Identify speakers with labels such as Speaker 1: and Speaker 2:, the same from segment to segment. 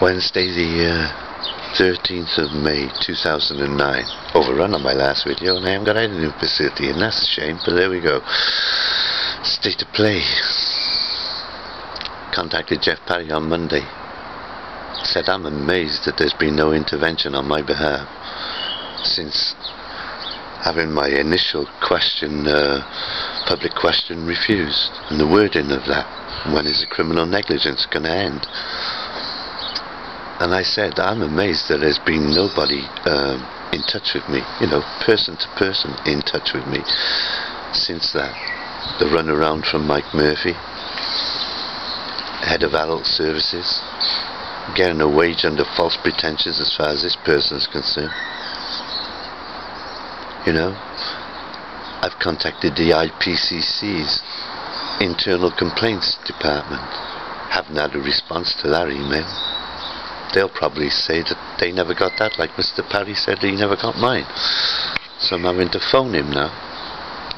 Speaker 1: Wednesday the 13th of May 2009. Overrun on my last video and I haven't got any new facility, and that's a shame, but there we go. State of play. Contacted Jeff Parry on Monday. Said I'm amazed that there's been no intervention on my behalf since having my initial question, public question, refused. And the wording of that, when is the criminal negligence going to end? And I said, I'm amazed that there's been nobody in touch with me, you know, person to person in touch with me since that. The runaround from Mike Murphy, head of adult services, getting a wage under false pretensions as far as this person is concerned. You know, I've contacted the IPCC's Internal Complaints Department. Haven't had a response to that email. They'll probably say that they never got that, like Mr. Parry said he never got mine. So I'm having to phone him now.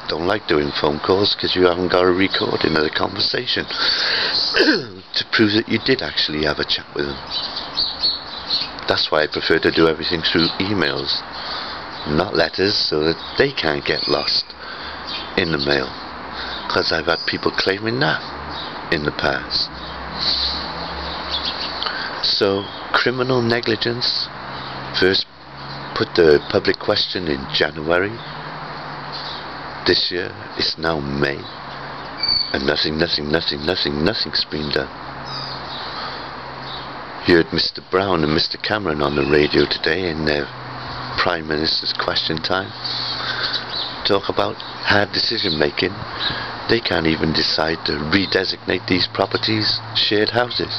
Speaker 1: Don't like doing phone calls because you haven't got a recording of the conversation to prove that you did actually have a chat with them. That's why I prefer to do everything through emails, not letters, so that they can't get lost in the mail, because I've had people claiming that in the past. So, criminal negligence, first put the public question in January this year. It's now May, and nothing's been done. You heard Mr. Brown and Mr. Cameron on the radio today in their Prime Minister's Question Time talk about hard decision making. They can't even decide to redesignate these properties shared houses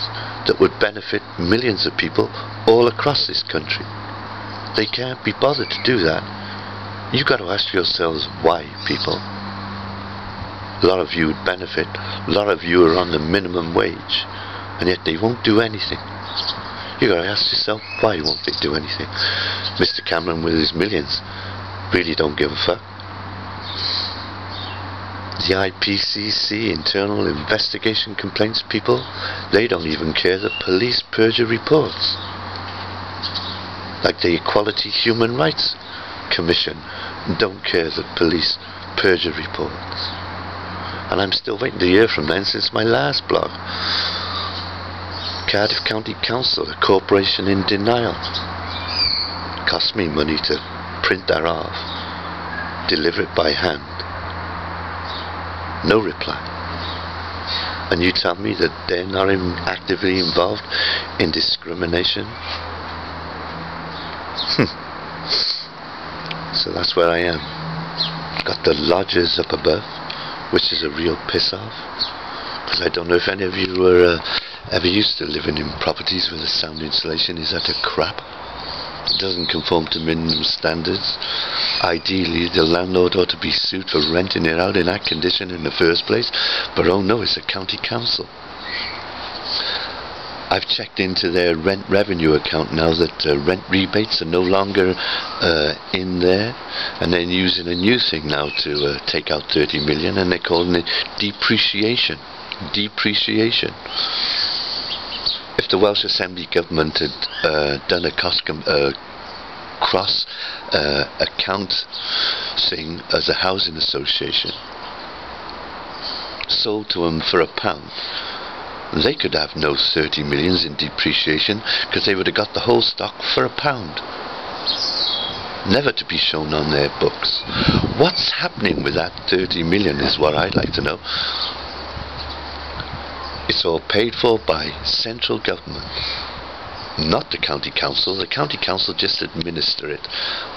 Speaker 1: that would benefit millions of people all across this country. They can't be bothered to do that. You've got to ask yourselves why, people. A lot of you would benefit. A lot of you are on the minimum wage, and yet they won't do anything. You've got to ask yourself, why won't they do anything? Mr. Cameron with his millions really don't give a fuck. The IPCC, Internal Investigation Complaints people, they don't even care that police perjure reports. Like the Equality Human Rights Commission don't care that police perjure reports. And I'm still waiting to hear from them since my last blog. Cardiff County Council, a corporation in denial. Cost me money to print that off, deliver it by hand. No reply. And you tell me that they're not actively involved in discrimination? So that's where I am. Got the lodgers up above, which is a real piss off, because I don't know if any of you were ever used to living in properties where the sound insulation is utter crap. It doesn't conform to minimum standards. Ideally, the landlord ought to be sued for renting it out in that condition in the first place, but oh no, it's a county council. I've checked into their rent revenue account now that rent rebates are no longer in there, and they're using a new thing now to take out 30 million, and they're calling it depreciation. Depreciation. If the Welsh Assembly Government had done a cross account thing as a housing association, sold to them for £1, they could have no 30 millions in depreciation, because they would have got the whole stock for £1. Never to be shown on their books. What's happening with that 30 million is what I'd like to know. It's all paid for by central government, not the county council. The county council just administer it.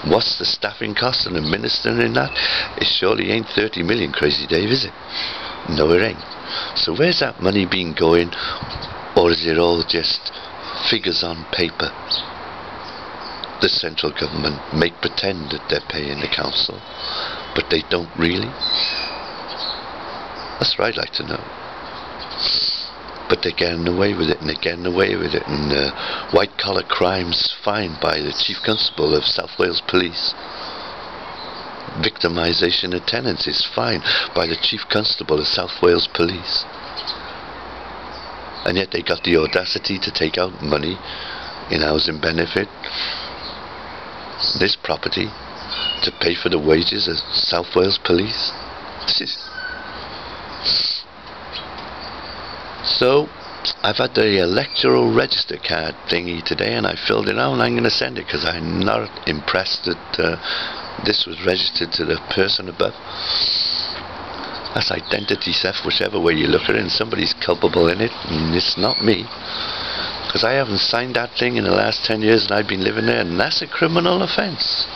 Speaker 1: What's the staffing cost and administering that? It surely ain't 30 million, Crazy Dave, is it? No, it ain't. So where's that money been going, or is it all just figures on paper? The central government make pretend that they're paying the council, but they don't really. That's what I'd like to know. But they're getting away with it, and they're getting away with it, and white-collar crimes fined by the Chief Constable of South Wales Police. Victimisation of tenants is fined by the Chief Constable of South Wales Police. and yet they got the audacity to take out money in housing benefit, this property, to pay for the wages of South Wales Police. So I've had the electoral register card thingy today, and I filled it out, and I'm going to send it because I'm not impressed that this was registered to the person above. That's identity theft, whichever way you look at it, and somebody's culpable in it, and it's not me, because I haven't signed that thing in the last 10 years and I've been living there, and that's a criminal offence.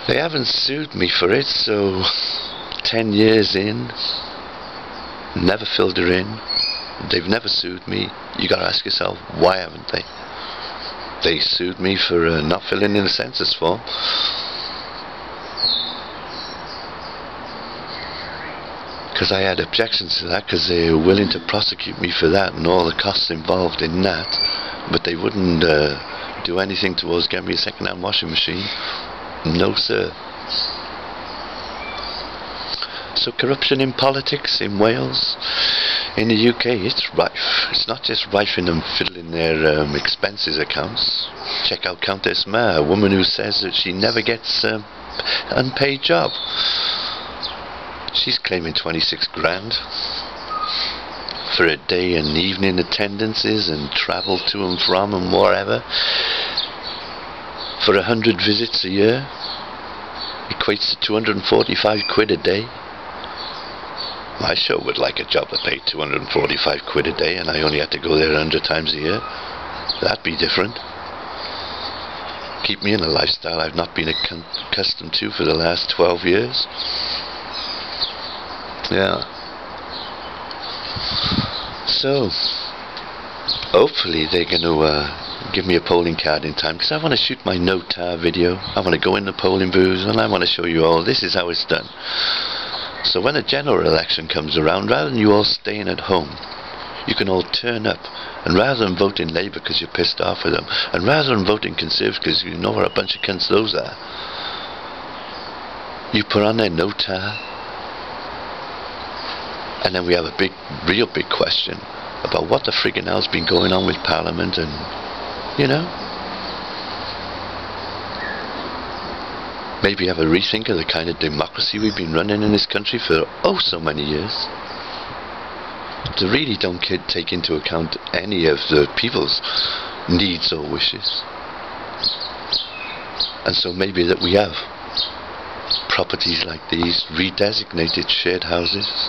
Speaker 1: They haven't sued me for it, so 10 years in, never filled her in, they've never sued me. You got to ask yourself, why haven't they? They sued me for not filling in a census form. Because I had objections to that, because they were willing to prosecute me for that and all the costs involved in that, but they wouldn't do anything towards getting me a second-hand washing machine. No, sir. So corruption in politics in Wales, in the UK, it's rife. It's not just rife in them fiddling their expenses accounts. Check out Countess Ma, a woman who says that she never gets unpaid job. She's claiming 26 grand for a day and evening attendances and travel to and from and whatever. For 100 visits a year, equates to 245 quid a day. I sure would like a job that paid 245 quid a day and I only had to go there 100 times a year. That'd be different. Keep me in a lifestyle I've not been accustomed to for the last 12 years. Yeah. So, hopefully they're going to give me a polling card in time, because I want to shoot my no-tar video. I want to go in the polling booths and I want to show you all this is how it's done. So when a general election comes around, rather than you all staying at home, you can all turn up, and rather than voting Labour because you're pissed off with them, and rather than voting Conservative because you know what a bunch of cunts those are, you put on their no-tar, and then we have a real big question about what the friggin' hell's been going on with Parliament, and, you know, maybe have a rethink of the kind of democracy we've been running in this country for oh so many years. They really don't take into account any of the people's needs or wishes. And so maybe that we have properties like these, redesignated shared houses,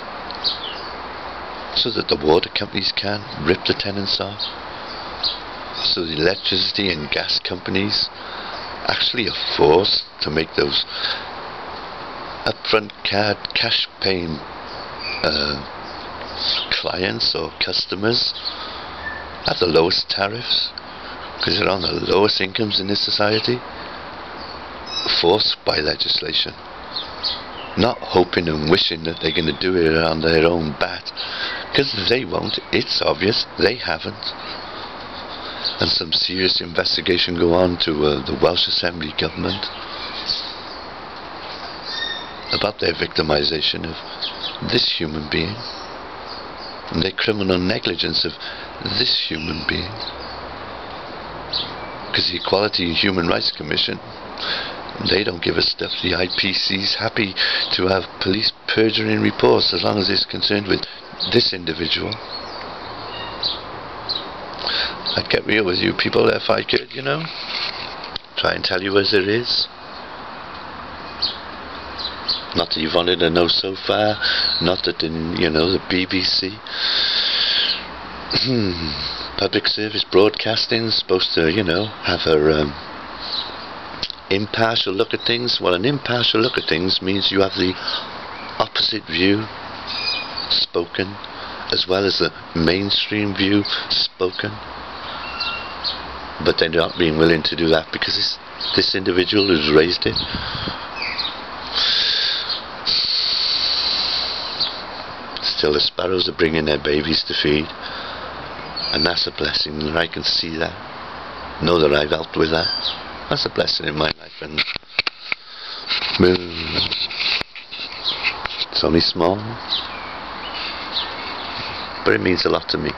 Speaker 1: so that the water companies can rip the tenants off, so the electricity and gas companies actually are forced to make those upfront cash paying clients or customers at the lowest tariffs, because they're on the lowest incomes in this society, forced by legislation, not hoping and wishing that they're going to do it on their own bat, because they won't. It's obvious they haven't. And some serious investigation go on to the Welsh Assembly government about their victimisation of this human being and their criminal negligence of this human being. Because the Equality and Human Rights Commission, they don't give a stuff. The IPC's happy to have police perjuring reports as long as it's concerned with this individual. I'd get real with you people if I could, you know. Try and tell you as it is. Not that you've wanted to know so far. Not that, you know, the BBC. Public service broadcasting is supposed to, you know, have a impartial look at things. Well, an impartial look at things means you have the opposite view spoken, as well as the mainstream view spoken. But they're not being willing to do that because this individual who's raised it still, the sparrows are bringing their babies to feed, and that's a blessing, and I can see that, know that I've helped with that. That's a blessing in my life, and it's only small. but it means a lot to me.